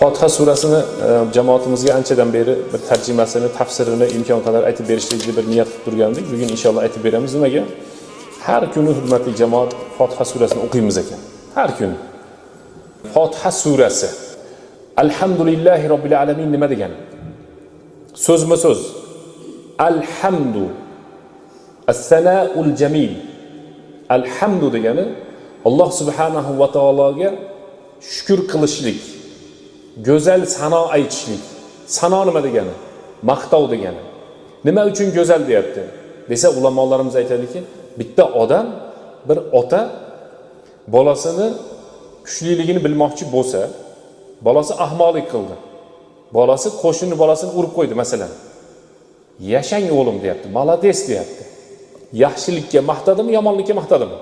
Fotiha surasini jamoatimizga anchadan beri bir tarjimasini, tafsirini imkon qadar aytib berishlikni bir niyat qilib turgandik. Bugun inshaalloh aytib beramiz. Nimaga? Har kuni hurmatli jamoat Fotiha surasini o'qiymiz ekan. Har kuni. Fotiha surasi. Alhamdulillahi robbil alamin nima degani? So'zma-so'z. Alhamdu. As-sanaul jamil. Alhamdu degani Alloh subhanahu va taologa shukr qilishlik. Go'zal sano aytishlik. Sano nima degani? Maqtov degani. Nima uchun go'zal deyapti? Desa ulamolarimiz aytadiki, bitta odam, bir ota bolasini kuchliligini bilmoqchi bo'lsa, bolasi ahmoqlik qildi. Bolasi qo'shni bolasini urib qo'ydi masalan. Yashang o'g'lim deyapti, malades deyapti. Yaxshilikka maqtadimi, yomonlikka maqtadimi?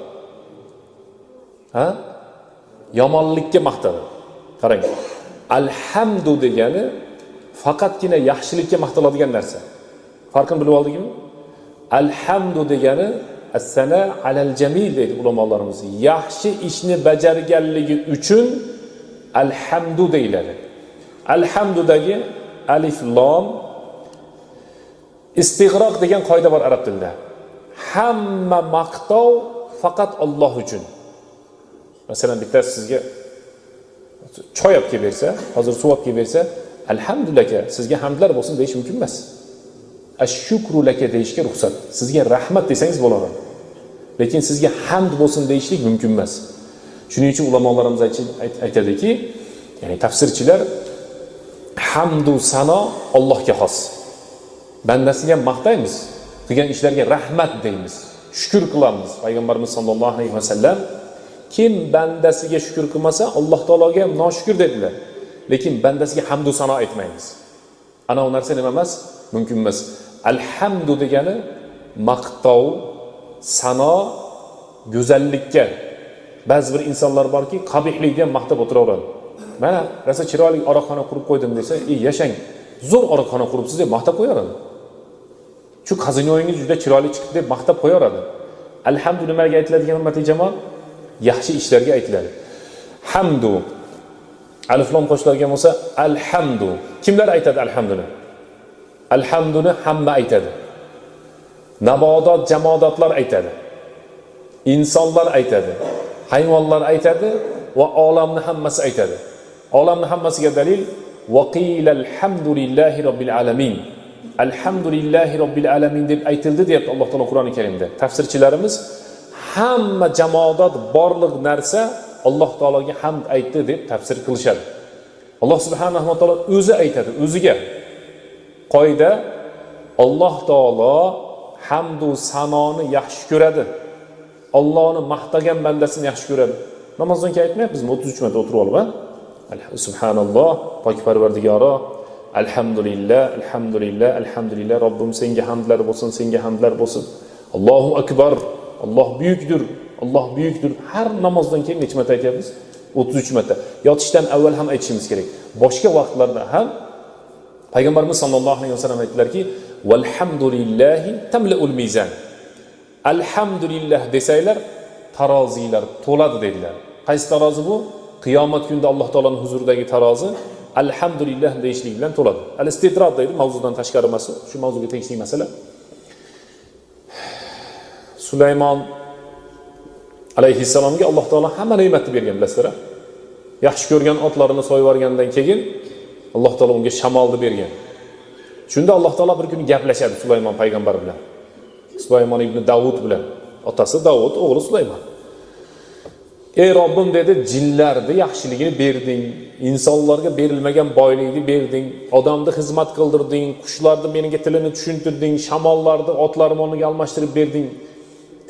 Ha? Yomonlikka maqtadi. Qarang. Alhamdu degani faqatgina yaxshilikka maqtaladigan narsa. Farqini bilib oldingmi? Alhamdu degani as-sana alal jamil deydi ulamolarimiz. Yaxshi ishni bajarganligi uchun alhamdu deyiladi. Alhamdudagi alif lam istig'roq degan qoida bor arab tilida. Hamma maqtov faqat Alloh uchun. Masalan bittasi sizga choy olib kelib bersa, hozir suv olib kelib bersa, alhamdulillah sizga hamdlar bo'lsin deyish mumkin emas. Ash-shukru laka deyishga ruxsat. Sizga rahmat desangiz bo'laveradi. Lekin sizga hamd bo'lsin deyishlik mumkin emas. Shuning uchun ulamolarimiz aytadiki, ya'ni tafsirchilar hamdu sano Allohga xos. Bandasiga maqtaymiz, qilgan ishlarga rahmat deymiz, shukr qilamiz. Payg'ambarimiz sollallohu alayhi vasallam kim bandasiga shukr qilmasa, Alloh taologa ham noshukr dedilar. Lekin bandasiga hamdu sano aytmaymiz. Ana u narsa nima emas? Mumkin emas. Alhamdu degani maqtov, sano, go'zallikka. Ba'zi bir insonlar borki, qabihlikni ham maqtab o'tiraveradi. Mana rasa chiroyli oroqxona qurib qo'ydim desa, yashang, zo'r oroqxona quribsiz deb maqtab qo'yaveradi. Shu qazinoyingiz juda chiroyli chiqdi deb maqtab qo'yaveradi. Alhamdu nimaga aytiladigan hurmatli jamoat? Yaxshi ishlarga aytiladi. Hamdu. Alif lam qo'shiladigan bo'lsa, alhamdu. Kimlar aytadi alhamduni? Alhamduni hamma aytadi. Nabodot, jamoatlar aytadi. Insonlar aytadi. Hayvonlar aytadi va olamni hammasi aytadi. Olamni hammasiga dalil vaqila alhamdulillahi robbil alamin. Alhamdulillahi robbil alamin deb aytildi deyapti Alloh taolo Qur'oni Karimda. Tafsirchilarimiz hamma jamoat borliq narsa Alloh taologa hamd aytdi deb tafsir qilishadi. Alloh subhanahu va taolo o'zi aytadi, o'ziga. Qoida Alloh taolo hamdu sanoni yaxshi ko'radi. Allohni maqtagan bandasini yaxshi ko'radi. Namozdan keyin aytmayapmizmi 33 marta o'tirib olib, ha? Subhanalloh, pok Parvardigoro, alhamdulillah, alhamdulillah, alhamdulillah, Robbim senga hamdlar bo'lsin, senga hamdlar bo'lsin. Allohu akbar, Alloh buyukdir, Alloh buyukdir. Har namozdan keyin necha marta aytyapmiz? 33 marta. Yotishdan avval ham aytishimiz kerak. Boshqa vaqtlarda ham Payg'ambarimiz sollallohu alayhi vasallam aytdilarki, "Valhamdulillahi tamla'ul mizan." Alhamdulillah desanglar, tarozilar to'ladi dedilar. Qaysi tarozi bu? Qiyomat kunida Alloh taolaning huzuridagi tarozi alhamdulillah deyishlik bilan to'ladi. Al-istidrad deydi, mavzudan tashqari emas, shu mavzuga tegishli masala. Sulaymon alayhissalomga Alloh taolo hamma ne'matni bergan, bilasizlar. Yaxshi ko'rgan otlarini so'yib yuborgandan keyin Alloh taolo unga shamolni bergan. Shunda Alloh taolo bir kuni gaplashadi Sulaymon payg'ambar bilan. Sulaymon ibn Davud bilan. Otasi Davud, o'g'li Sulaymon. Ey Robbim dedi, jinlarni yaxshiligini berding, insonlarga berilmagan boylikni berding, odamni xizmat qildirding, qushlarni menga tilini tushuntirding, shamollarni otlarmoniga almashtirib berding.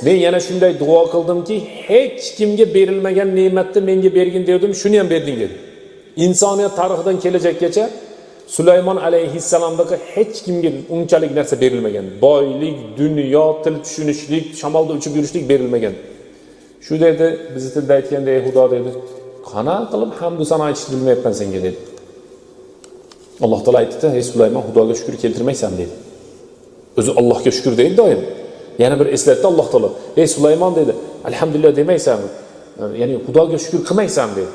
Men yana shunday duo qildimki, hech kimga berilmagan ne'matni menga bergin dedim, shuni ham berding dedi. İnsaniyat tarixidan kelajakgacha Sulaymon alayhissalomdagi hech kimga unchalik narsa berilmagan. Boylik, dunyo, til tushunishlik, shamolda uchib yurishlik berilmagan. Shu dedi, bizni tilda aytganda ey Xudo dedi, qana qilib hamdu sano aytishni bilmayapman senga dedi. Alloh taolo aytdi, ey Sulaymon, Xudoga shukr keltirmaysan dedi. O'zi Allohga shukr deydi doim. Yana bir eslatdi Alloh taolo. Ey Sulaymon dedi, alhamdulillah demaysanmi? Ya'ni Xudoga shukr qilmaysan dedi.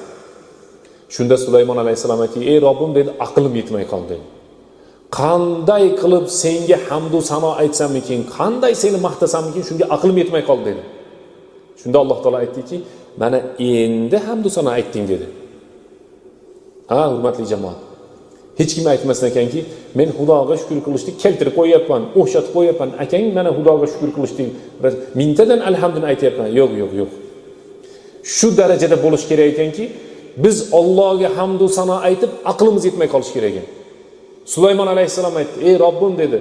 Shunda Sulaymon alayhissalom aytdi: "Ey Robbim," dedi, "aqlim yetmay qoldi. Qanday qilib senga hamd va sano aytsammikin, qanday seni maqtasammikin, shunga aqlim yetmay qoldi" dedi. Shunda Alloh taolo aytdiki, "Mana endi hamd va sano aytding" dedi. Ha, hurmatli jamoat. Hech kim aytmasin ekanki, "Men Xudoga shukr qilishni keltirib qo'yapman, o'xshatib qo'yapman. Akang mana Xudoga shukr qilishni mintadan alhamdulillah aytayapman." Yo'q, yo'q, yo'q. Shu darajada bo'lish kerak ekanki, biz Allohga hamd va sano aytib aqlimiz yetmay qolish kerak ekan. Sulaymon alayhissalom aytdi: "Ey Robbim," dedi,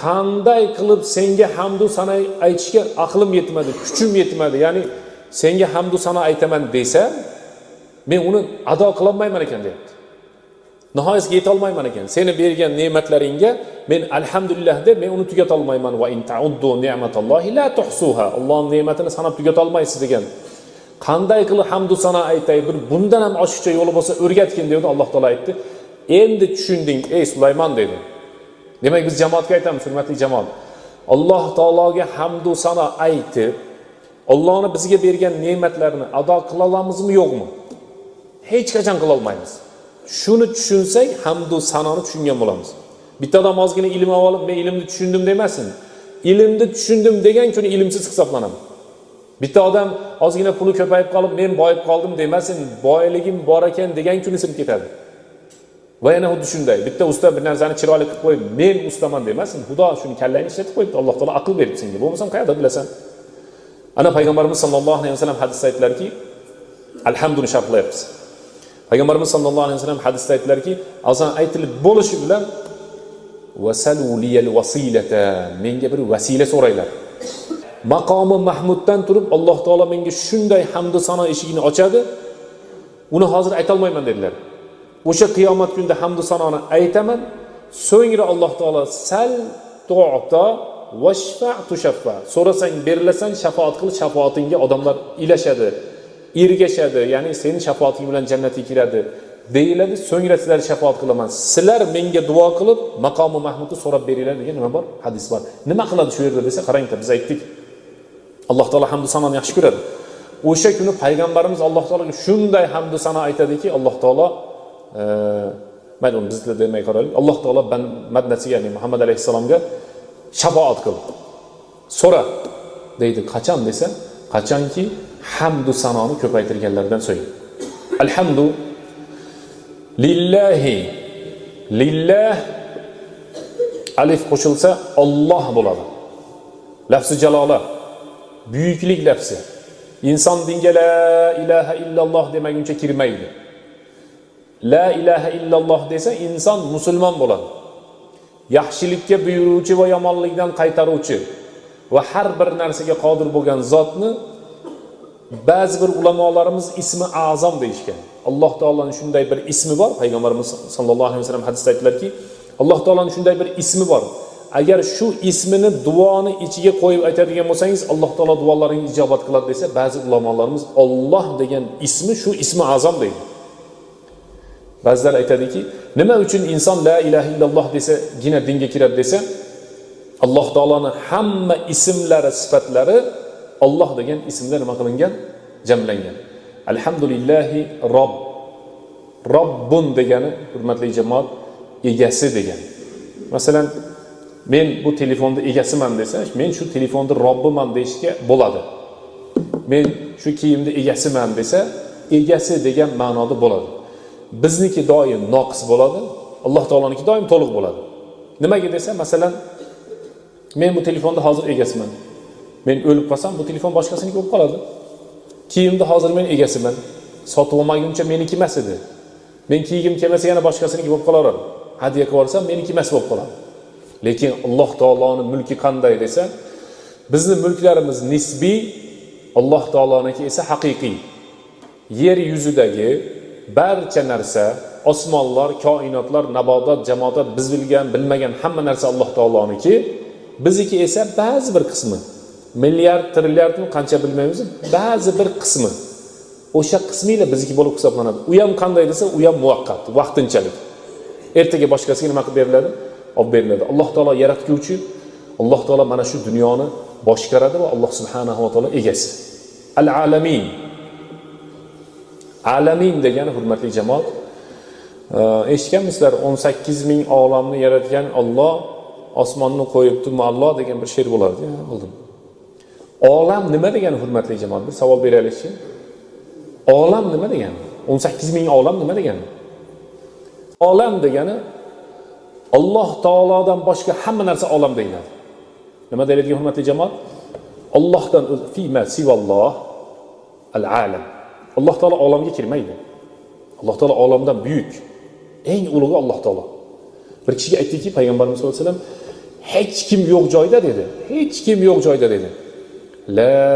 "qanday qilib senga hamd va sano aytishga aqlim yetmadi, kuchim yetmadi. Ya'ni senga hamd va sano aytaman desa, men uni ado qila olmayman ekan" deyapti. Nihoyasiga yeta olmayman ekan. Seni bergan ne'matlaringga men alhamdulillah deb men uni tugata olmayman. Va in ta'uddu ni'matallohi la tuhsuha. Allohning ne'matini sanab tugata olmaysiz degan. Qanday qilib hamd va sano aytay, bir bundan ham oshiqcha yo'li bo'lsa o'rgatgin dedi. Alloh taolo aytdi: "Endi tushunding ey Sulaymon" dedi. Demak biz jamoatga aytamiz, hurmatli jamoat. Alloh taologa hamd va sano aytib, Allohning bizga bergan ne'matlarini ado qila olamizmi, yo'qmi? Hech qachon qila olmaymiz. Shuni tushunsak, hamd va sanoni tushungan bo'lamiz. Bitta odam ozgina ilm olib, "Men ilmni tushundim" demasin. Ilmni tushundim degan kuni ilmsiz hisoblanadi. Bitta odam ozgina puli ko'payib qolib, "Men boyib qoldim" demasin. Boyligim bor ekan degan kuni sinib ketadi. Va yana xuddi shunday. Bitta usta bir narsani chiroyli qilib qo'yib, "Men ustaman" demasin. Xudo shuni kallangni ishlatib qo'yibdi. Alloh taolo aql berib senga. Bo'lmasam qayerda bilasan? Ana payg'ambarimiz sollallohu alayhi vasallam hadisda aytdilarki, alhamduni sharhlayapmiz. Payg'ambarimiz sollallohu alayhi vasallam hadisda aytdilarki, azan aytilib bo'lishi bilan vasalu liyal wasilata, menga bir vasila so'raylar. Maqomi Mahmuddan turib Alloh taolo menga shunday hamd va sano eshigini ochadi, uni hozir ayta olmayman dedilar. O'sha qiyomat kunida hamd va sanoni aytaman, so'ngra Alloh taolo sal tu'ta vashfa tushaffa. So'rasang berilasan, shafaat qil, shafaatingga odamlar ilashadi, ergashadi, ya'ni seni shafaating bilan jannatga kiradi deyiladi. So'ngra sizlar shafaat qilaman. Sizlar menga duo qilib, maqomi Mahmudni so'rab beringlar degan nima bor? Hadis bor. Nima qiladi shu yerda desa, qaranglar, biz aytdik. Alloh taolo hamd va sanoni yaxshi ko'radi. O'sha kuni payg'ambarimiz Alloh taologa shunday hamd va sano aytadiki, Alloh taolo mayli uni bizlar demay qaraylik. Alloh taolo madnasiga, ya'ni Muhammad alayhisalomga shafaat qil. So'ra deydi. Qachon desa, qachonki hamd va sanoni ko'paytirganlardan so'ng. Alhamdu lillahi. Lillah alif qo'shilsa Alloh bo'ladi. Lafzi jalola, buyuklik lafzi. Inson dinga la ilaha illalloh demaguncha kirmaydi. La ilaha illalloh desa inson musulmon bo'ladi. Yaxshilikka buyuruvchi va yomonlikdan qaytaruvchi va har bir narsaga qodir bo'lgan zotni ba'zi bir ulamolarimiz ismi azam deyishgan. Alloh taoloning shunday bir ismi bor. Payg'ambarimiz sollallohu alayhi vasallam hadisda aytdilarki, Alloh taoloning shunday bir ismi bor. Agar shu ismini duoni ichiga qo'yib aytadigan bo'lsangiz, Alloh taolo duolaringizni ijobat qiladi desa, ba'zi ulamolarimiz Alloh degan ismi shu ismi azam deydi. Ba'zilar aytadiki, nima uchun inson la ilaha illalloh desagina dinga kiradi desa, Alloh taoloning hamma ismlari, sifatlari Alloh degan ismda nima qilingan? Jamlangan. Alhamdulillahi Robb. Robbun degani, hurmatli jamoat, egasi degani. Masalan, men bu telefonda egasiman desa, men shu telefonda Robbiman deyishga bo'ladi. Men shu kiyimda egasiman desa, egasi degan ma'noda bo'ladi. Bizniki doim noqis bo'ladi, Alloh taoloniki doim to'liq bo'ladi. Nimaga desa, masalan, men bu telefonda hozir egasiman. Men o'lib qolsam, bu telefon boshqasiniki bo'lib qoladi. Kiyimda hozir men egasiman. Sotib olmaguncha meniki emas edi. Men kiygim kelmasa yana boshqasiniki bo'lib qolar. Hadiya qilib olsam meniki emas bo'lib qoladi. Lekin Alloh taoloning mulki qanday desa, bizning mulklarimiz nisbiy, Alloh taoloniki esa haqiqiy. Yer yuzidagi barcha narsa, osmonlar, koinotlar, nabotat, jamoat, biz bilgan, bilmagan hamma narsa Alloh taoloniki, bizniki esa ba'zi bir qismi, milliard, trilliardni qancha bilmaymiz, ba'zi bir qismi. O'sha qismiyle bizniki bo'lib hisoblanadi. U ham qanday desa, u ham muvaqqat, vaqtinchalik. Ertaga boshqasiga nima qilib beriladi? Olib beriladi. Alloh taolo yaratguvchi, Alloh taolo mana shu dunyoni boshqaradi va Alloh subhanahu va taolo egasi. Al-alamin. Alamin degani hurmatli jamoat, eshitganmisizlar 18 ming olamni yaratgan Alloh osmonni qo'yibdi, Alloh degan bir she'r bo'lardi. Bildim. Olam nima degani hurmatli jamoat? Bir savol beraylikchi. Olam nima degani? 18 ming olam nima degani? Olam degani Alloh taolodan boshqa hamma narsa olam deyiladi. Nima deyiladigan hurmatli jamoat? Allohdan fima sivalloh al-alam. Alloh taolo olamga kirmaydi. Alloh taolo olamdan buyuk. Eng ulug'i Alloh taolo. Bir kishiga aytdiki, payg'ambarimiz sollallohu alayhi vasallam, hech kim yo'q joyda dedi. Hech kim yo'q joyda dedi. La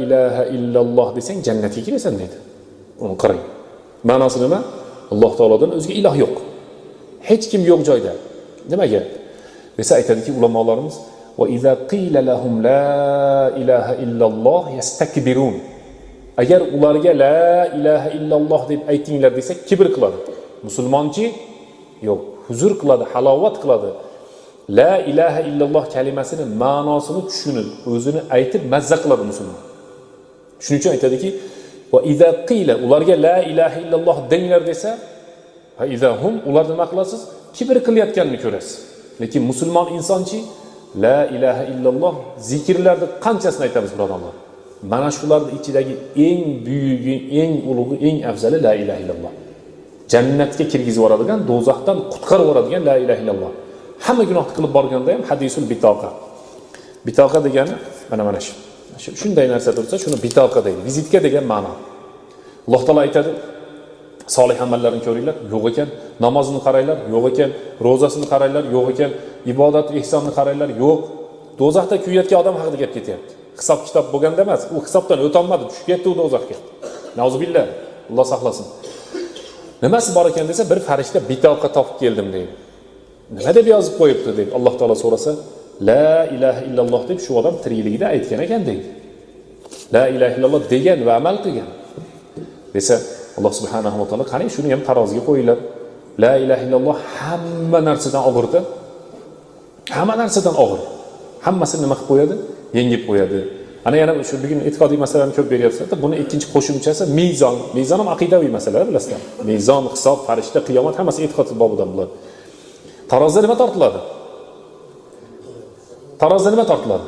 ilaha illalloh desang jannatga kirasan dedi. Uni qarang. Ma'nosi nima? Alloh taolodan o'zga iloh yo'q. Hech kim yo'q joyda. Nimaga? Desa aytadiki ulamolarimiz, va iza qila lahum la ilaha illalloh yastakbirun. Agar ularga la ilaha illalloh deb aytinglar desa kibr qiladi. Musulmonchi yo'q, huzur qiladi, halovat qiladi. La ilaha illalloh kalimasining ma'nosini tushunib, o'zini aytib mazza qiladi musulmon. Shuning uchun aytadiki, va iza qila ularga la ilaha illalloh denglar desa, va iza hum ular nima qilasiz? Kibr qilayotganini ko'rasiz. Lekin musulmon insonchi la ilaha illalloh zikrlarni qanchasini aytamiz birodarlar? Mana shularning ichidagi eng buyugi, eng ulug'i, eng afzali la ilaha illalloh. Jannatga kirgizib yuboradigan, do'zaxdan qutqarib yuboradigan la ilaha illalloh. Hamma gunohni qilib borganda ham hadisul bitoqa. Bitoqa degani mana shu. Shunday narsa tursa, shuni bitoqa deydi. Vizitka degan ma'no. Alloh taolo aytadi, solih amallarni ko'ringlar, yo'q ekan. Namozini qaranglar, yo'q ekan. Ro'zasini qaranglar, yo'q ekan. Ibodat, ihsonni qaranglar, yo'q. Do'zaxda kuyayotgan odam haqida gap ketyapti. Hisob kitob bo'lganda emas, u hisobdan o'tolmadi, tushib ketdi u do'zaxga. Nauzubillah, Alloh saqlasin. Nimasi bor ekan desa, bir farishta bitoqa topib keldim deydi. Nima deb yozib qo'yibdi deb Alloh taolo so'rasa, la ilaha illalloh deb shu odam tirikligida aytgan ekan deydi. La ilaha illalloh degan va amal qilgan. Desa, Alloh subhanahu va taolo qani shuni ham taroziga qo'yinglar. La ilaha illalloh hamma narsadan og'irdi. Hamma narsadan og'ir. Hammasini nima qilib qo'yadi? Yengib qo'yadi. Ana yana shu bugun e'tiqodiy masalalarni ko'p beryapsizlar. Buni ikkinchi qo'shimchasi mizon. Mizon ham aqidaviy masalalar bilasizlar. Mizon, hisob, farishta, qiyomat hammasi e'tiqod bobidan bular. Tarozda nima tortiladi? Tarozda nima tortiladi?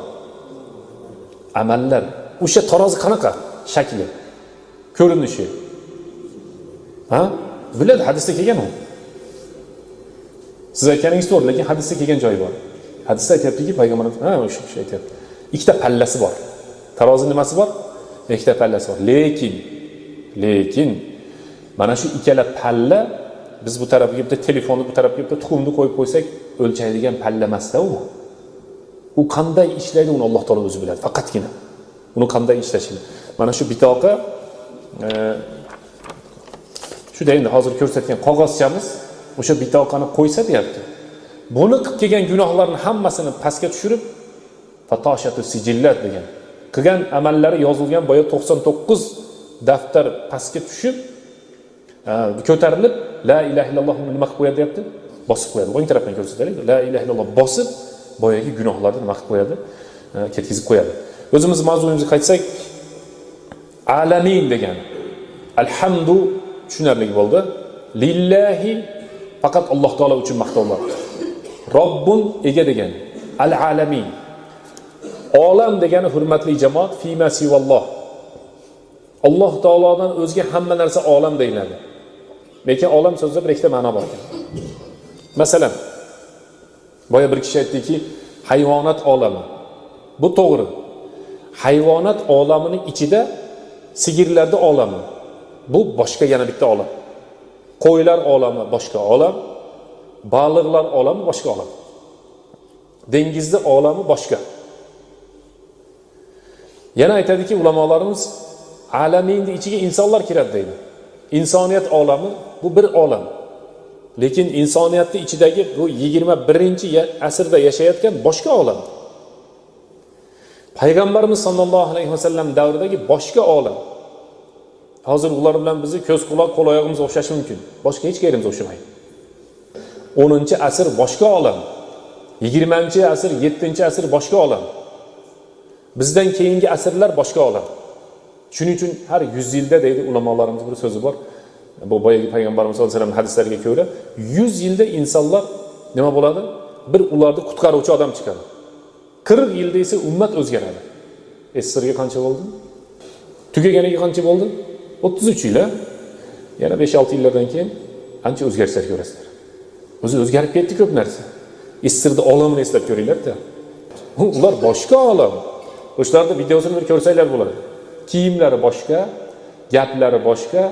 Amallar. O'sha tarozi qanaqa? Shakli, ko'rinishi. Ha? Biladi, hadisda kelgan u. Siz aytganingiz to'g'ri, lekin hadisda kelgan joyi bor. Hadisda aytayaptiki, payg'ambarimiz, o'sha aytayapti. Ikkita pallasi bor. Tarozi nimasi bor? Ikkita pallasi bor. Lekin mana shu ikkala palla biz bu tarafga bitta telefonni, bu tarafga bitta tuxumni qo'yib qo'ysak, o'lchaydigan palla emas-da u. U qanday ishlaydi, uni Alloh taolo o'zi biladi, faqatgina. Uni qanday ishlashini. Mana shu bitoqa shuda endi hozir ko'rsatgan qog'ozchamiz o'sha bitoqani qo'ysa deyapti. Buni qilib kelgan gunohlarning hammasini pastga tushirib, fatashatu sijillat degan. Qilgan amallari yozilgan boya 99 daftar pastga tushib, ko'tarilib, la ilaha illalloh nima qilib qo'yadi deyapti? Bosib qo'yadi. O'ng tarafdan ko'rsataylik. La ilaha illalloh bosib, boyagi gunohlarni nima qilib qo'yadi? Ketkizib qo'yadi. O'zimiz mavzuyimizga qaytsak, alamin degan. Alhamdu tushunarli bo'ldi. Lillahi faqat Alloh taolo uchun maqtovlar. Robbun ega degan. Al-alamin. Olam degani hurmatli jamoat fima sivalloh. Alloh taolodan o'zga hamma narsa olam deyiladi. Lekin olam so'zida bir ikkita ma'no bor ekan. Masalan, boya bir kishi aytdiki, hayvonot olami. Bu to'g'ri. Hayvonot olamining ichida sigirlarning olami. Bu boshqa yana bitta olam. Qo'ylar olami boshqa olam, baliqlar olami boshqa olam. Dengizning olami boshqa. Yana aytadiki ulamolarimiz, alaminning ichiga insonlar kiradi deydi. İnsoniyat olami bu bir olam. Lekin insoniyatning ichidagi bu 21-asrda yashayotgan boshqa olam. Payg'ambarimiz sollallohu alayhi vasallam davridagi boshqa olam. Hozir ular bilan bizni ko'z, quloq, qo'l oyog'imiz o'xshashi mumkin. Boshqa hech yerimiz o'xshamaydi. 10-asr boshqa olam. 20-asr, 7-asr boshqa olam. Bizdan keyingi asrlar boshqa olam. Shuning uchun har 100 yilda deydi ulamolarimiz bir so'zi bor. Bu boyagi payg'ambarimiz sollallohu alayhi vasallam hadislariga ko'ra 100 yilda insonlar nima bo'ladi? Bir ularni qutqaruvchi odam chiqadi. 40 yilda esa ummat o'zgaradi. SSRga qancha bo'ldi? Tugaganiga qancha bo'ldi? 33 yil. Yana 5-6 yillardan keyin ancha o'zgarishlar ko'rasizlar. O'zi o'zgarib ketdi ko'p narsa. SSRda olamini eslab ko'ringlar-da. Ular boshqa olam. O'shlarda videosini bir ko'rsanglar bo'ladi. Kiyimlari boshqa, gaplari boshqa,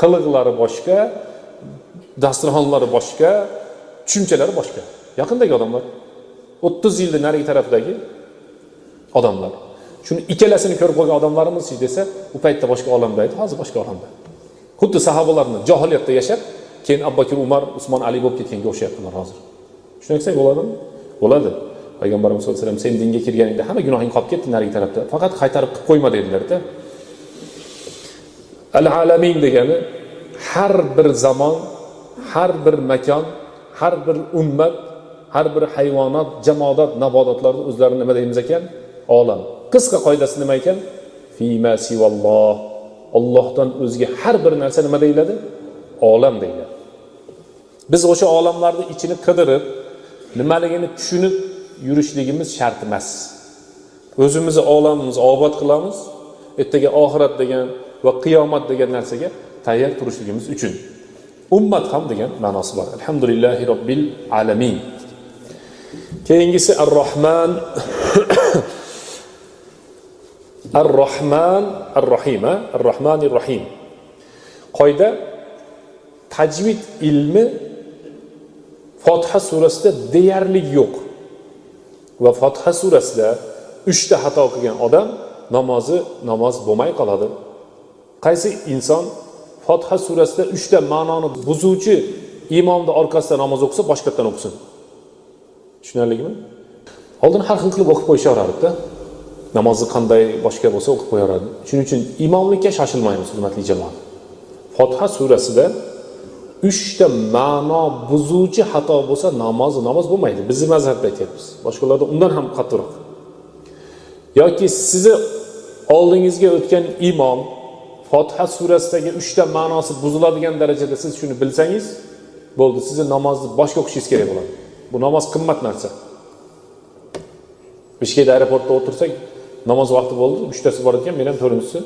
qiliqlari boshqa, dasturxonlari boshqa, tushunchalari boshqa. Yaqindagi odamlar 30 yildan narigi tarafdagi odamlar. Shuni ikkalasini ko'rib qolgan odamlarimiz desa, u paytda boshqa olamda edi, hozir boshqa olamda. Xuddi sahobalarning jahiliyatda yashab, keyin Abu Bakr, Umar, Usmon, Ali bo'lib ketganga o'xshayaptilar hozir. Shunday desak bo'ladimi? Bo'ladi. Payg'ambarimiz sollallohu alayhi vasallam sen dinga kirganingda hamma gunohing qolib ketdi narigi tarafda. Faqat qaytarib qilib qo'yma dedilar-da. Al-alamin degani har bir zamon, har bir makon, har bir ummat, har bir hayvonot, jamoat, nabototlarni o'zlarini nima deymiz ekan? Olam. Qisqa qoidasi nima ekan? Fima sivalloh. Allohdan o'zga har bir narsa nima deyiladi? Olam deyiladi. Biz o'sha olamlarni ichini qidirib, nimaligini tushunib yurishligimiz shart emas. O'zimizni olamimizni obod qilamiz, ertaga oxirat degan va qiyomat degan narsaga tayyor turishligimiz uchun. Ummat ham degan ma'nosi bor. Alhamdulillahi robbil alamin. Keyingisi Ar-Rahman Ar-Rahman Ar-Rahim, Ar-Rahmanir Rahim. Qoida tajvid ilmi Fotiha surasida deyarli yo'q. Va Fotiha surasida 3 ta xato qilgan odam namoz bo'lmay qoladi. Qaysi inson Fotiha surasida 3 ta ma'noni buzuvchi imomning orqasida namoz o'qisa, boshqatdan o'qisin. Tushunarlimi? Oldin har xil qilib o'qib qo'yishardi-da. Namozni qanday boshqa bo'lsa o'qib qo'yardi. Shuning uchun imomlikka shoshilmaymiz, hurmatli jamoat. Fotiha surasida 3 ta ma'no buzuvchi xato bo'lsa namoz bo'lmaydi. Bizning mazhabda aytyapmiz. Boshqalarda undan ham qattiqroq. Yoki sizni oldingizga o'tgan imom Fotiha surasidagi 3 ta ma'nosi buziladigan darajada siz shuni bilsangiz, bo'ldi, sizni namozni boshqa o'qishingiz kerak bo'ladi. Bu namoz qimmat narsa. Bishkekda aeroportda o'tirsak, namoz vaqti bo'ldi, 3 tasi bor ekan, men ham 4-inchisi.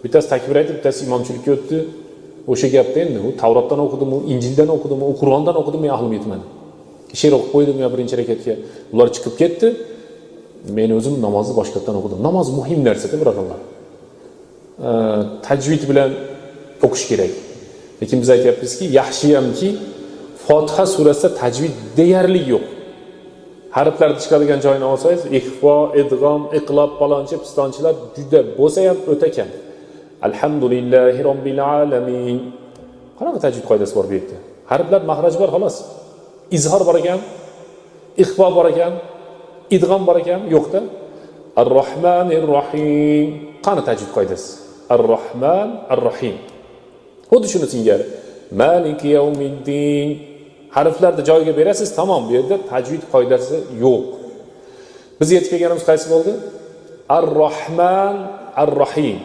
Bittasi takbir aytib, bittasi imomchilikka o'tdi. O'sha gapda endi u Tavrotdan o'qidim, u Injildan o'qidim, u Qur'ondan o'qidim, men aqlim yetmadi. She'r o'qib qo'ydim ya birinchi rakatga. Ular chiqib ketdi. Men o'zim namozni boshqatdan o'qidim. Namoz muhim narsa-da, birodarlar. Tajvid bilan o'qish kerak. Lekin biz aytyapmizki, yaxshi hamki Fotiha surasida tajvid deyarli yo'q. Harflarni chiqadigan joyini olsangiz, ihfo, idg'om, iqlob, palonchi, pistonchilar juda bo'lsa ham o'ta kam. Alhamdulillahi robbil alamin. Qanaqa tajvid qoidasi bor bu yerda? Harflar mahraj bor xolos. Izhor bor ekan, ihfo bor ekan, idg'om bor ekan, yo'qda. Ar-Rahmanir Rahim. Qani tajvid qoidasi? Ar-Rahman, Ar-Rahim. Xuddi shuni singari. Maliki yawmiddin. Harflarni joyiga berasiz, tamom, bu yerda tajvid qoidasi yo'q. Biz yetib kelganimiz qaysi bo'ldi? Ar-Rahman, Ar-Rahim.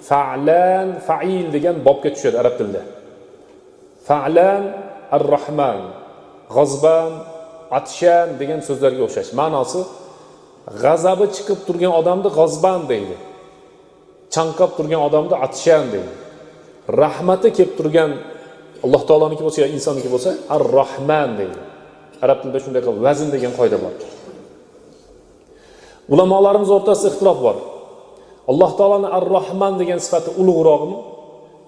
Fa'lan, fa'il degan bobga tushadi arab tilida. Fa'lan, Ar-Rahman. G'azban, atshan degan so'zlarga o'xshash. Ma'nosi g'azabi chiqib turgan odamni g'azban deydi. Chanqab turgan odamni atshan deydi. Rahmati kelib turgan Alloh taoloniki bo'lsa yo insonniki bo'lsa Ar-Rahman deydi. Arab tilida shunday qilib vazn degan qoida bor. Ulamolarimiz o'rtasida ixtilof bor. Alloh taoloning Ar-Rahman degan sifati ulug'roqmi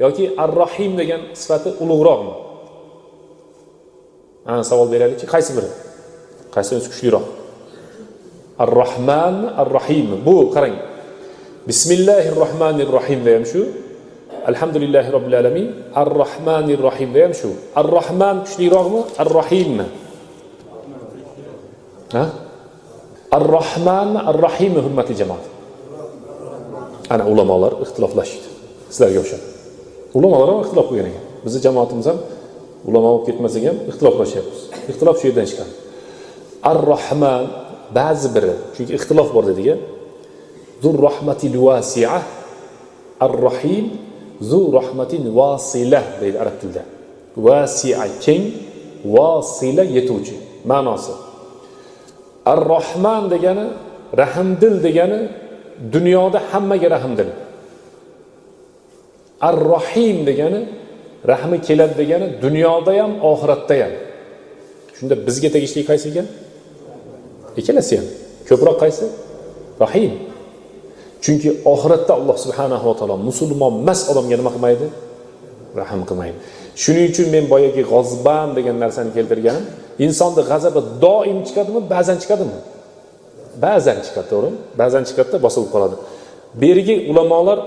yoki Ar-Rahim degan sifati ulug'roqmi? Ana savol beraylikchi, qaysi biri? Qaysinisi kuchliroq? Ar-Rahman, Ar-Rahim. Bu qarang. Bismillahirrohmanirrohim da ham shu. Alhamdulillahi robbil alamin. Ar-Rahmanir Rohim da ham shu. Ar-Rahman kuchliroqmi? Ar-Rahimmi? Ha? Ar-Rahman, Ar-Rahim hurmatli jamoat. Ana ulamolar ixtiloflashdi. Sizlarga o'xshab. Ulamolar ham ixtilof qilgan ekan. Bizning jamoatimiz ham ulamo bo'lib ketmasak ham ixtiloflashyapmiz. Ixtilof shu yerdan chiqadi. Ar-Rahman ba'zi biri, chunki ixtilof bor dediga, zur rahmatil wasi'ah Ar-Rahim zu rahmatin vasila deydi arab tilida. Vasi'a keng, vasila yetuvchi ma'nosi. Ar-Rahman degani, rahmdil degani dunyoda hammaga rahmdil. Ar-Rahim degani rahmi keladi degani dunyoda ham, oxiratda ham. Shunda bizga tegishli qaysi ekan? Ikkalasi ham. Ko'proq qaysi? Rahim. Chunki oxiratda Alloh subhanahu va taolo musulmon emas odamga nima qilmaydi? Rahm qilmaydi. Shuning uchun men boyagi g'azban degan narsani keltirganim, insonning g'azabi doim chiqadimi, ba'zan chiqadimi? Ba'zan chiqadi, to'g'rimi? Ba'zan chiqadi-da bosilib qoladi. Berigi ulamolar,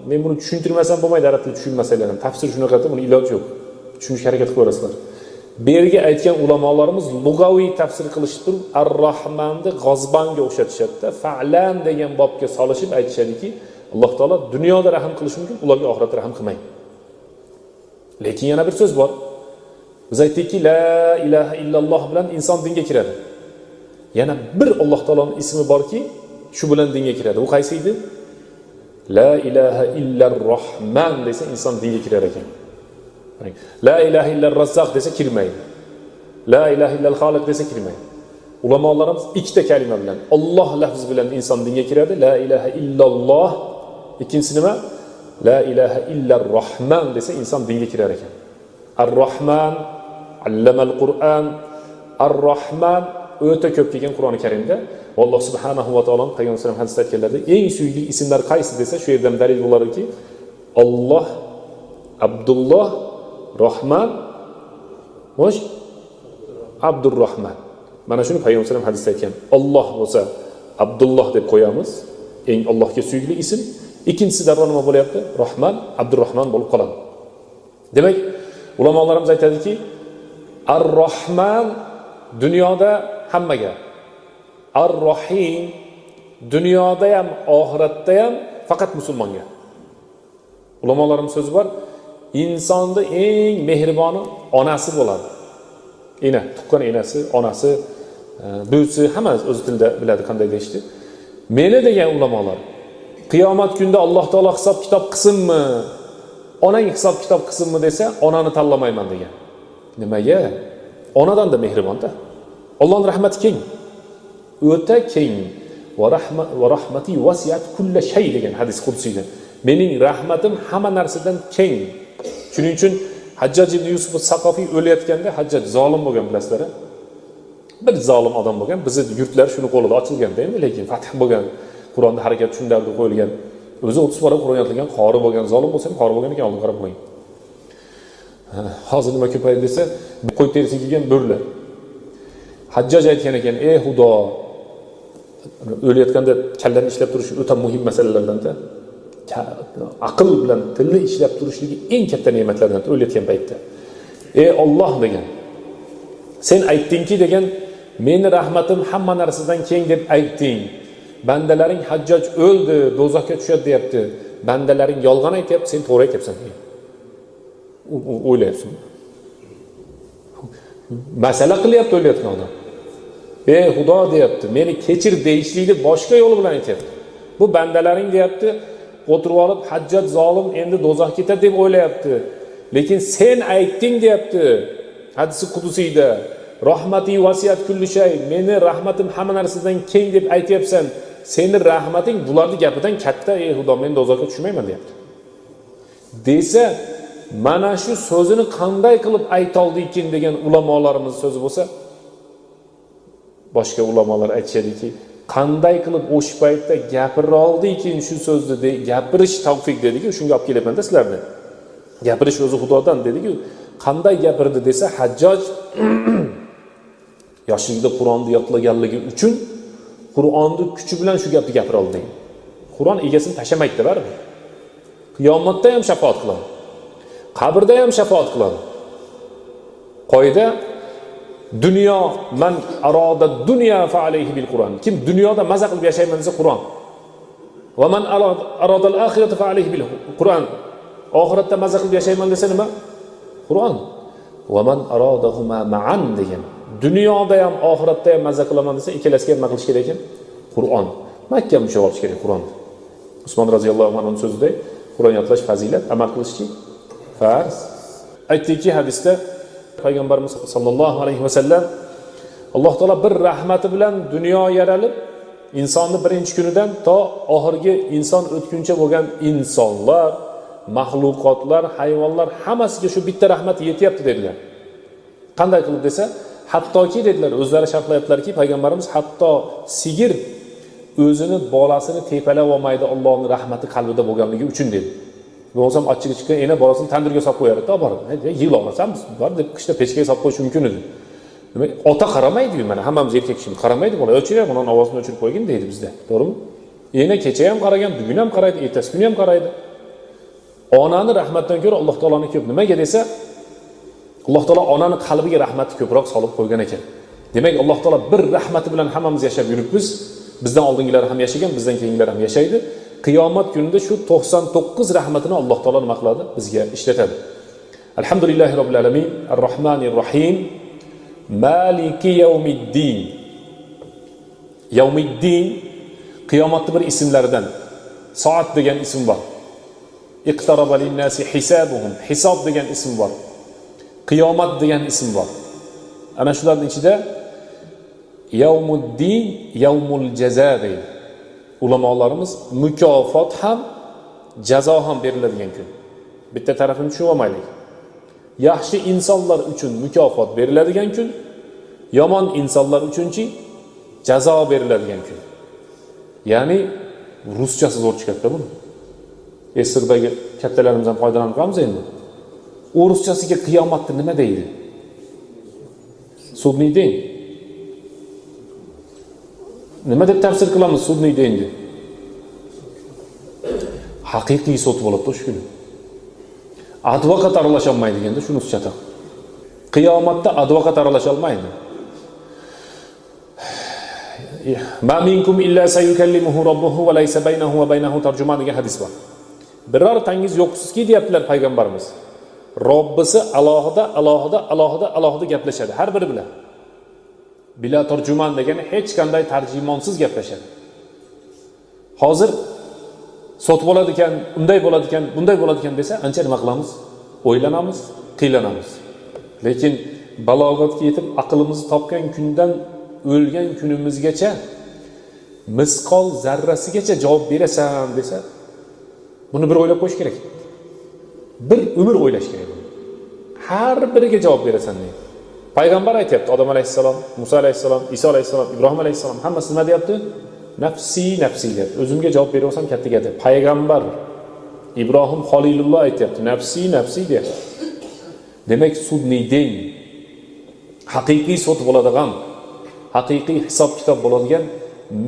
men buni tushuntirmasam bo'lmaydi, arab tilini tushunmasanglar ham, tafsir shunaqada, buni iloji yo'q. Tushunishga harakat qilaverasizlar. Berigi aytgan ulamolarimiz lug'aviy tafsir qilishib turib, Ar-Rahmanni g'azbanga o'xshatishadi-da, fa'lan degan bobga solishib aytishadiki, Alloh taolo dunyoda rahm qilishi mumkin, ularga oxiratda rahm qilmaydi. Lekin yana bir so'z bor. Biz aytdikki, la ilaha illalloh bilan inson dinga kiradi. Yana bir Alloh taoloning ismi borki, shu bilan dinga kiradi. U qaysi edi? La ilaha illar Rahman desa inson dinga kirar ekan. La ilaha illar Razzaq desa kirmaydi. La ilaha illal Xoliq desa kirmaydi. Ulamolarimiz ikkita kalima bilan, Alloh lafzi bilan inson dinga kiradi. La ilaha illalloh. Ikkinchisi nima? La ilaha illar Rahman desa inson dinga kirar ekan. Ar-Rahman allamal Qur'an. Ar-Rahman o'ta ko'p kelgan Qur'oni Karimda. Alloh subhanahu va taoloning Payg'ambar sollallohu alayhi vasallam hadisda aytganlarida eng suyukli ismlar qaysi desa, shu yerdan dalil bo'ladiki, Alloh, Abdulloh, Rahman, Mosh, Abdurrahman. Mana shuni Payg'ambar sollallohu alayhi vasallam hadisda aytgan. Alloh bo'lsa Abdulloh deb qo'yamiz, eng Allohga suyukli ism. Ikkinchisi darrov nima bo'lyapti? Rahman, Abdurrahman bo'lib qoladi. Demak, ulamolarimiz aytadiki, Ar-Rahman dunyoda hammaga, Ar-Rahim dunyoda ham, oxiratda ham faqat musulmonga. Ulamolarimiz so'zi bor, insonni eng mehriboni onasi bo'ladi. Ena, tuqqan enasi, onasi, buvisi hammasi o'z tilida biladi qanday deyishdi. Meni degan ulamolar qiyomat kunida Alloh taolo hisob kitob qilsinmi, onang hisob kitob qilsinmi desa, onani tanlamayman degan. Nimaga? Onadan da mehribonda. Allohning rahmati keng. O'ta keng. Va rahmati vasiyat kulli shay degan hadis qudsiyda. Mening rahmatim hamma narsadan keng. Shuning uchun Hajjaj ibn Yusuf as-Saqofiy o'layotganda, Hajjaj zolim bo'lgan bilasizlar. Bir zolim odam bo'lgan. Bizning yurtlar shuni qo'lida ochilganda endi, lekin fath bo'lgan, Qur'onda harakat shunday qo'yilgan. O'zi 30 bora Qur'on yodlagan, qori bo'lgan, zolim bo'lsa ham qori bo'lgan ekan, oldin qarab qo'ying. Hozir nima ko'paydi desa, qo'y terisiga kelgan bo'rlar. Hajjaj aytgan ekan, ey Xudo, o'layotganda kallarni ishlab turishi o'ta muhim masalalardan-da. Aql bilan tilni ishlab turishligi eng katta ne'matlardan o'layotgan paytda. Ey Alloh degan. Sen aytdingki degan, meni rahmatim hamma narsadan keng deb aytding. Bandalaring Hajjaj o'ldi, do'zaxga tushadi deyapti. Bandalaring yolg'on aytayapti, sen to'g'ri aytayapsan. O'ylayapsan. Masala qilyapti o'layotgan odam. Ey Xudo deyapti, meni kechir deyishlikni boshqa yo'li bilan aytayapti. Bu bandalaring deyapti, o'tirib olib Hajjaj zolim endi do'zaxga ketadi deb o'ylayapti. Lekin sen aytding deyapti. Hadisi qudusiyda rahmati vasiyat kulli shay, meni rahmatim hamma narsadan keng deb aytayapsan. Sening rahmating bularning gapidan katta, ey Xudo, men do'zaxga tushmayman deyapti. Desa, mana shu so'zini qanday qilib ayta oldikin degan ulamolarimiz so'zi bo'lsa, boshqa ulamolar aytishadiki, qanday qilib o'sha paytda gapira oldikin shu so'zni gapirish tavfiq dediku, shunga olib kelyapman-da sizlarni. Gapirish o'zi Xudodan dediku, qanday gapirdi desa, Hajjaj yoshligida Qur'onni yodlaganligi uchun Qur'onni kuchi bilan shu gapni gapira oldi. Qur'on egasini tashamaydi baribir. Qiyomatda ham shafaat qiladi. Qabrda ham shafaat qiladi. Qoida dunyo man aroda dunya fa alayhi bil Qur'on. Kim dunyoda maza qilib yashayman desa Qur'on. Va man aroda al oxirata fa alayhi bil Qur'on. Oxiratda maza qilib yashayman desa nima? Qur'on. Va man aradahuma ma'an degan. Dunyoda ham oxiratda ham maza qilaman desa, ikkalasiga ham nima qilish kerak ekan? Qur'on. Mahkam ushlab olish kerak Qur'on. Usmon roziyallohu anhuning so'zida Qur'on yodlash fazilat, amal qilishki farz. Aytdiki hadisda payg'ambarimiz sollallohu alayhi vasallam Alloh taolo bir rahmati bilan dunyo yaralib, insonni birinchi kunidan to oxirgi inson o'tguncha bo'lgan insonlar, mahluqotlar, hayvonlar hammasiga shu bitta rahmat yetyapti dedilar. Qanday qilib desa, hattoki dedilar, o'zlari sharhlayaptilarki, payg'ambarimiz hatto sigir o'zini bolasini tepalab olmaydi Allohning rahmati qalbida bo'lganligi uchun dedi. Bo'lmasam ochchiq chiqqan ena bolasini tandirga solib qo'yar edi, borib. Yig'la olmasanmiz, bor deb qishda pechkaga solib qo'yish mumkin edi. Demak, ota qaramaydi-ku, mana hammamiz erkak kishi qaramaydi, bola o'chirib, uning ovozini o'chirib qo'ygin deydi bizda. To'g'rimi? Ena kecha ham qaragan, bugun ham qaraydi, ertasi kuni ham qaraydi. Onani rahmatdan ko'ra Alloh taoloning ko'p. Nimaga desa, Alloh taolo onaning qalbiga rahmatni ko'proq solib qo'ygan ekan. Demak, Alloh taolo bir rahmati bilan hammamiz yashab yuribmiz. Bizdan oldingilar ham yashagan, bizdan keyingilar ham yashaydi. Qiyomat kunida shu 99 rahmatini Alloh taolo nima qiladi? Bizga ishlatadi. Alhamdulillahi robbil alamin, ar-rohmanir rohim, maliki yawmiddin. Yawmiddin qiyomatning bir ismlaridan. Soat degan ism bor. Iqtaraba lin-nasi hisabuhum. Hisob degan ism bor. Qiyomat degan ism bor. Ana shularning ichida Yawmuddin, yawmul jaza deydi. Ulamolarimiz mukofot ham, jazo ham beriladigan kun. Bitta tarafini tushunib olmaylik. Yaxshi insonlar uchun mukofot beriladigan kun, yomon insonlar uchunchi jazo beriladigan kun. Ya'ni ruschasi zo'r chiqadi buni. Esirdagi kattalarimiz ham foydalanib qolamiz endi. O'ruschasiga qiyomatni nima deydi? Sudniy din. Nima deb tafsir qilamiz sudniy dinni? Haqiqiy sud bo'ladi shu kuni. Advokat aralasha olmaydi deganda shuni tushunadi. Qiyomatda advokat aralasha olmaydi. Ma minkum illa sayukallimuhu robbuhu va laysa baynahu va baynahu tarjuman degan hadis bor. Birortangiz yo'qsizki deyaptilar payg'ambarimiz. Robbisi alohida gaplashadi har biri bilan. Bila tarjuman degani hech qanday tarjimonsiz gaplashadi. Hozir sot bo'ladi ekan, unday bo'ladi ekan, bunday bo'ladi ekan desa, ancha nima qilamiz? O'ylanamiz, qiylanamiz. Lekin balog'atga yetib aqlimizni topgan kundan o'lgan kunimizgacha misqol zarrasigacha javob berasan desa, buni bir o'ylab qo'yish kerak. Bir umr o'ylash kerak. Har biriga javob berasan deydi. Payg'ambar aytayapti, Odam alayhissalom, Musa alayhissalom, Iso alayhissalom, Ibrohim alayhissalom hammasi nima deyapti? Nafsi deyapti. O'zimga javob beraversam katta gap. Payg'ambar Ibrohim Xolilulloh aytayapti, nafsi deyapti. Demak, sudniy din, haqiqiy sud bo'ladigan, haqiqiy hisob kitob bo'ladigan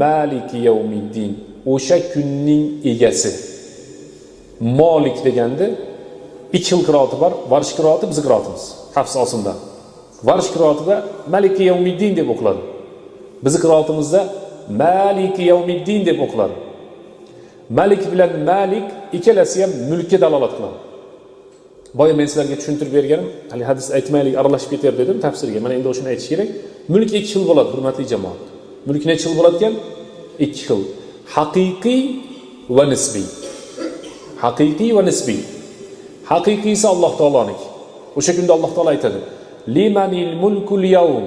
Maliki yawmiddin, o'sha kunning egasi. Malik deganda ikki xil qiroati bor. Varsh qiroati bizning qiroatimiz, Hafs osimda. Varsh qiroatida Maliki yawmiddin deb o'qiladi. Bizning qiroatimizda Maliki yawmiddin deb o'qiladi. Malik bilan Malik ikkalasi ham mulkka dalolat qiladi. Boya men sizlarga tushuntirib berganim, hali hadis aytmaylik, aralashib ketyapti dedim tafsirga. Mana endi o'shani aytish kerak. Mulk ikki xil bo'ladi, hurmatli jamoat. Mulk necha xil bo'ladi ekan? Ikki xil. Haqiqiy va nisbiy. Haqiqiy va nisbiy. Haqiqiysi Alloh taoloning. O'sha kunda Alloh taolo aytadi: "Limanil mulkul yawm?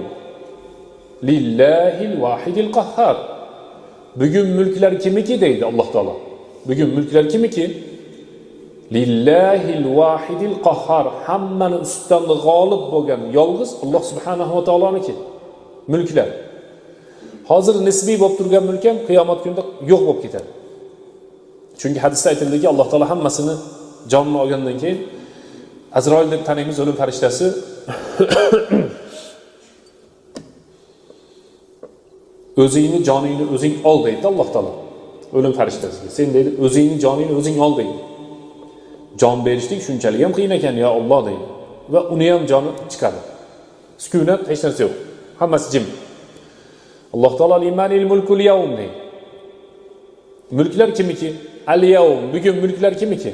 Lillahil vahidil qahhar." Bugun mulklar kimiki deydi Alloh taolo. Bugun mulklar kimiki? Lillahil vahidil qahhar. Hammani ustidan g'olib bo'lgan yolg'iz Alloh subhanahu va taoloniki mulklar. Hozir nisbiy bo'lib turgan mulk ham qiyomat kunida yo'q bo'lib ketadi. Chunki hadisda aytildiki, Alloh taolo hammasini jonni olgandan keyin Azroil deb taniymiz, o'lim farishtasi o'zingni joningni o'zing ol deydi Alloh taolo. O'lim farishtasiga sen deydi, o'zingni joningni o'zing ol deydi. Jon berishlik shunchalik ham qiyin ekan ya Alloh deydi. Va uni ham joni chiqadi. Sukunat, hech narsa yo'q. Hammasi jim. Alloh taolo limanil mulkul yawm deydi. Mulklar kimiki? Al-yawm. Bugun mulklar kimiki?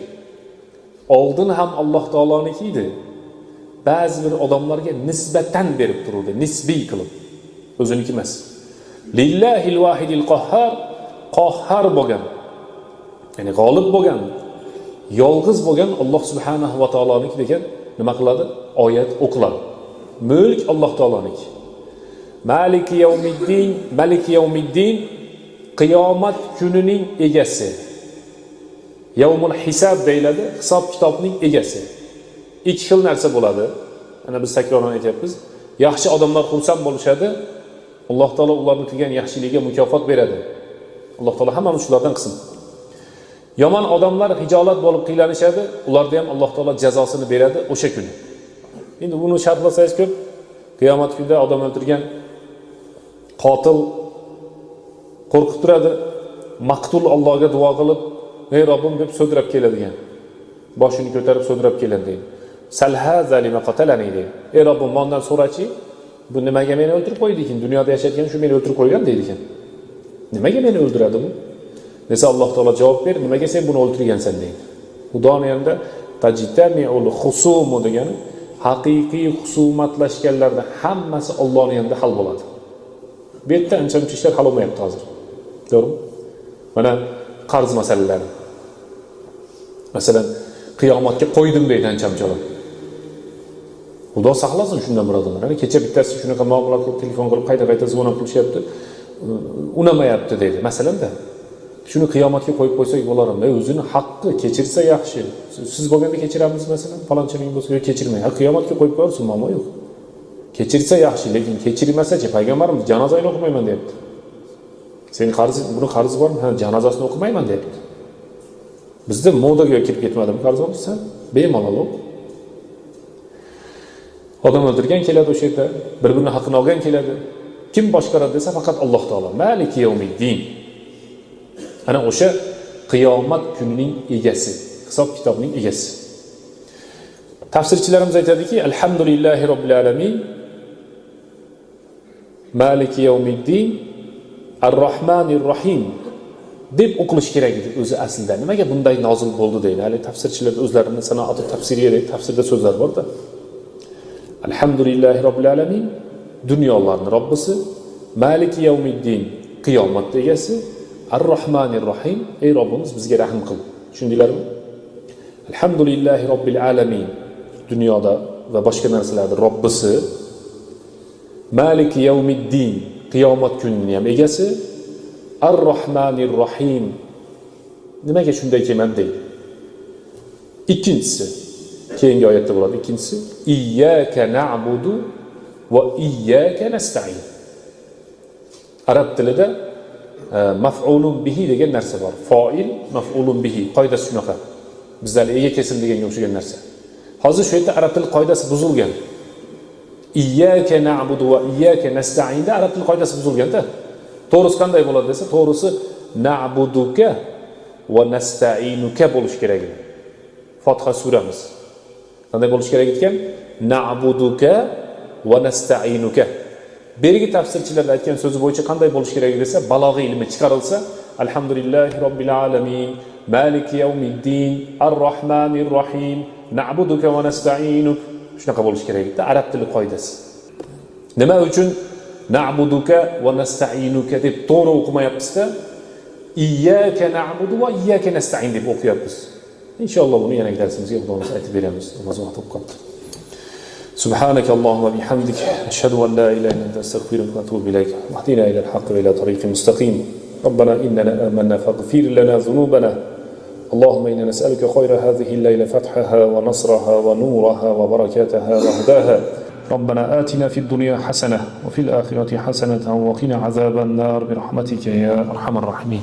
Oldin ham Alloh taoloniki edi. Ba'zi bir odamlarga nisbatan berib turdi, nisbiy qilib. O'ziniki emas. Lillahil vahidil qahhar, qahhar bo'lgan. Ya'ni g'olib bo'lgan, yolg'iz bo'lgan Alloh subhanahu va taoloniki degan nima qiladi? Oyat o'qiladi. Mulk Alloh taoloniki. Maliki yawmiddin, Maliki yawmiddin, qiyomat kunining egasi. Yawmul hisob deyiladi, hisob kitobning egasi. Ikki xil narsa bo'ladi. Ana biz takrorlan aytyapmiz. Yaxshi odamlar xursand bo'lishadi. Alloh taolo ularning qilgan yaxshiligiga mukofot beradi. Alloh taolo hammamizni shulardan qilsin. Yomon odamlar hijolat bo'lib qiylanishadi. Ularga ham Alloh taolo jazosini beradi o'sha kuni. Endi buni sharhlasangiz ko'p. Qiyomat kunida odam o'ldirgan qotil qo'rqib turadi. Maqtul Allohga duo qilib, "Ey Robbim" deb so'drab keladigan. Boshini ko'tarib so'drab keladi deydi. Salha zalima qatalani deydi. "Ey Robbim, mendan so'rachi, bu nimaga meni o'ldirib qo'ydi ekan? Dunyoda yashayotgan shu meni o'ldirib qo'ygan" deydi ekan. Nimaga meni o'ldiradi bu? Desa Alloh taolo javob ber, "Nimaga sen buni o'ldirgansan" deydi. Xudoni yerda tajtamiul husum degani haqiqiy husumatlashganlarda hammasi Allohning yonida hal bo'ladi. Bu yerda ancha-muncha ishlar hal bo'lmayapti hozir. To'g'rimi? Mana qarz masalalari. Masalan, qiyomatga qo'ydim deydi ancha-munchalar. Xudo saqlasin shundan birodarlar. Ana kecha bittasi shunaqa muomala qilib, telefon qilib, qayta-qayta zvonab qilishyapti. Unamayapti deydi. Masalanda shuni qiyomatga qo'yib qo'ysak bo'larmi? O'zini haqqi kechirsa yaxshi. Siz bo'lganda kechiramiz masalan, falonchining bo'lsa kechirmang. Qiyomatga qo'yib qo'yarsiz, muammo yo'q. Kechirsa yaxshi, lekin kechirmasa-chi, payg'ambarimiz janozani o'qimayman deyapti. Sening qarzing, buni qarzi bormi? Ha, janozasini o'qimayman deyapti. Bizda modaga kirib ketmadimi qarz olsa? Bemalol o'q. Odam o'ldirgan keladi o'sha yerda, bir-birini haqqini olgan keladi. Kim boshqaradi desa faqat Alloh taolo. Maliki yawmiddin. Ana o'sha qiyomat kunining egasi, hisob kitobning egasi. Tafsirchilarimiz aytadiki, alhamdulillahi robbil alamin, maliki yawmiddin, ar-rohmanir rohim deb o'qilish kerak edi o'zi aslida. Nimaga bunday nozil bo'ldi deydi. Hali tafsirchilar o'zlarining sanoati tafsiriga deb tafsirda so'zlar bor-da. Alhamdulillahi robbil alamin, dunyolarning Robbisi, maliki yawmiddin, qiyomat egasi, ar-rohmanir rohim, ey Robbimiz bizga rahim qil. Tushundinglarmi? Alhamdulillahi robbil alamin, dunyoda va boshqa narsalarda Robbisi, maliki yawmiddin, qiyomat kunining ham egasi, ar-rohmanir rohim. Nimaga shunday kelmadi deydi. Ikkinchisi, keyingi oyatda bo'ladi. Ikkinchisi, iyyaka na'budu va iyyaka nasta'in. Arab tilida maf'ulun bihi degan narsa bor. Fa'il, maf'ulun bihi. Qoidasi shunaqa. Bizlar ega kesim deganga o'xshagan narsa. Hozir shu yerda arab til qoidasi buzilgan. Iyyaka na'budu va iyyaka nasta'inda arab til qoidasi buzilgan-da. To'g'risi qanday bo'ladi desa, to'g'risi na'buduka va nasta'inuka bo'lish kerak edi. Fotiha suramiz. Qanday bo'lish kerak ekan? Na'buduka va nasta'inuka. Berigi tafsirchilar aytgan so'zi bo'yicha qanday bo'lish kerak desa, balog'iy ilmi chiqarilsa, alhamdulillahi robbil alamin, maliki yawmiddin, ar-rohmanir rohim, na'buduka va nasta'inuk. Shunaqa bo'lish kerak edi, arab tili qoidasi. Nima uchun na'buduka va nasta'inuka deb to'g'ri o'qimayapmiz-da? Iyyaka na'budu va iyyaka nasta'in deb o'qiyapmiz. Inshaalloh buni yana darsimizga Xudoimiz aytib beramiz. Namoz vaqti qoldi. سبحانك اللهم وبحمدك أشهد أن لا إله إلا أنت أستغفرك وأتوب إليك واهدنا إلى الحق وإلى طريق مستقيم ربنا إننا آمنا فاغفر لنا ذنوبنا اللهم إنا نسألك خير هذه الليلة فتحها ونصرها ونورها وبركاتها وهداها ربنا آتنا في الدنيا حسنة وفي الآخرة حسنة وقنا عذاب النار برحمتك يا أرحم الراحمين